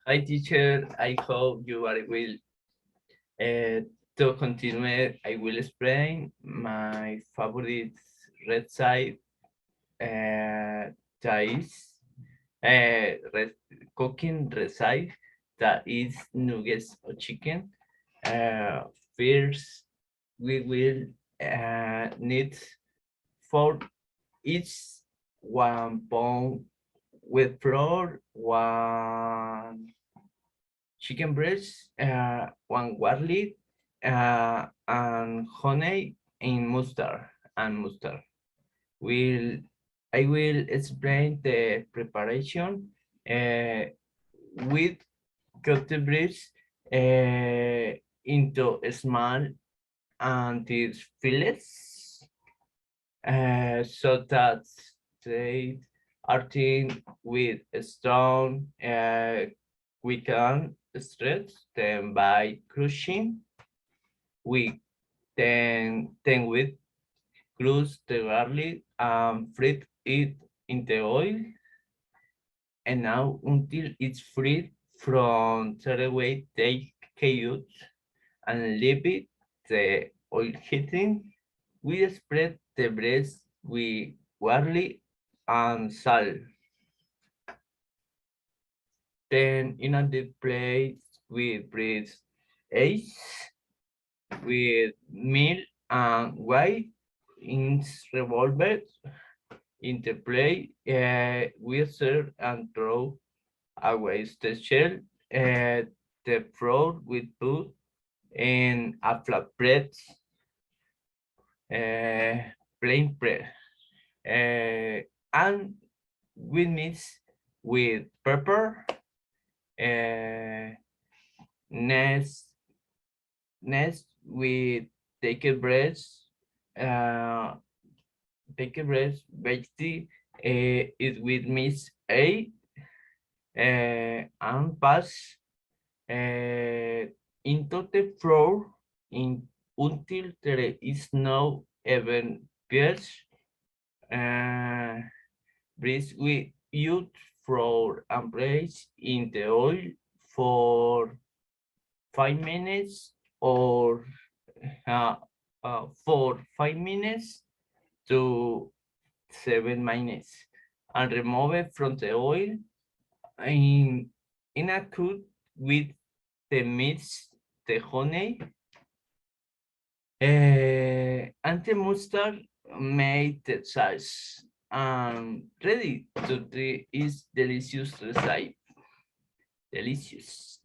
Hi, teacher. I hope you are well. To continue, I will explain my favorite red side that is red, cooking recipe that is nuggets or chicken. Uh, First, we will need for each 1 pound with flour, one chicken breast, one garlic, and honey and mustard. Will I will explain the preparation with cut the breast into small and fillets so that they are thin with a stone. We can stretch them by crushing. We then with crush the garlic and fry it in the oil. And now until it's free from the away, take it and leave it the oil heating. We spread the breast with garlic and salt. Then in a deep plate, we braise eggs with milk and white in revolver in the plate. We serve and throw away the shell. The flour with put in a flat bread, uh, plain bread, and we mix with pepper, uh, next with take a bread, uh, take a bread, basically, it with mix a and pass into the floor in until there is no even pierce. Uh, Breeze with youth flour and place in the oil for 5 minutes or uh, for 5 minutes to 7 minutes and remove it from the oil in a cut with the mix the honey and the mustard made the sauce and ready to the is delicious recipe delicious.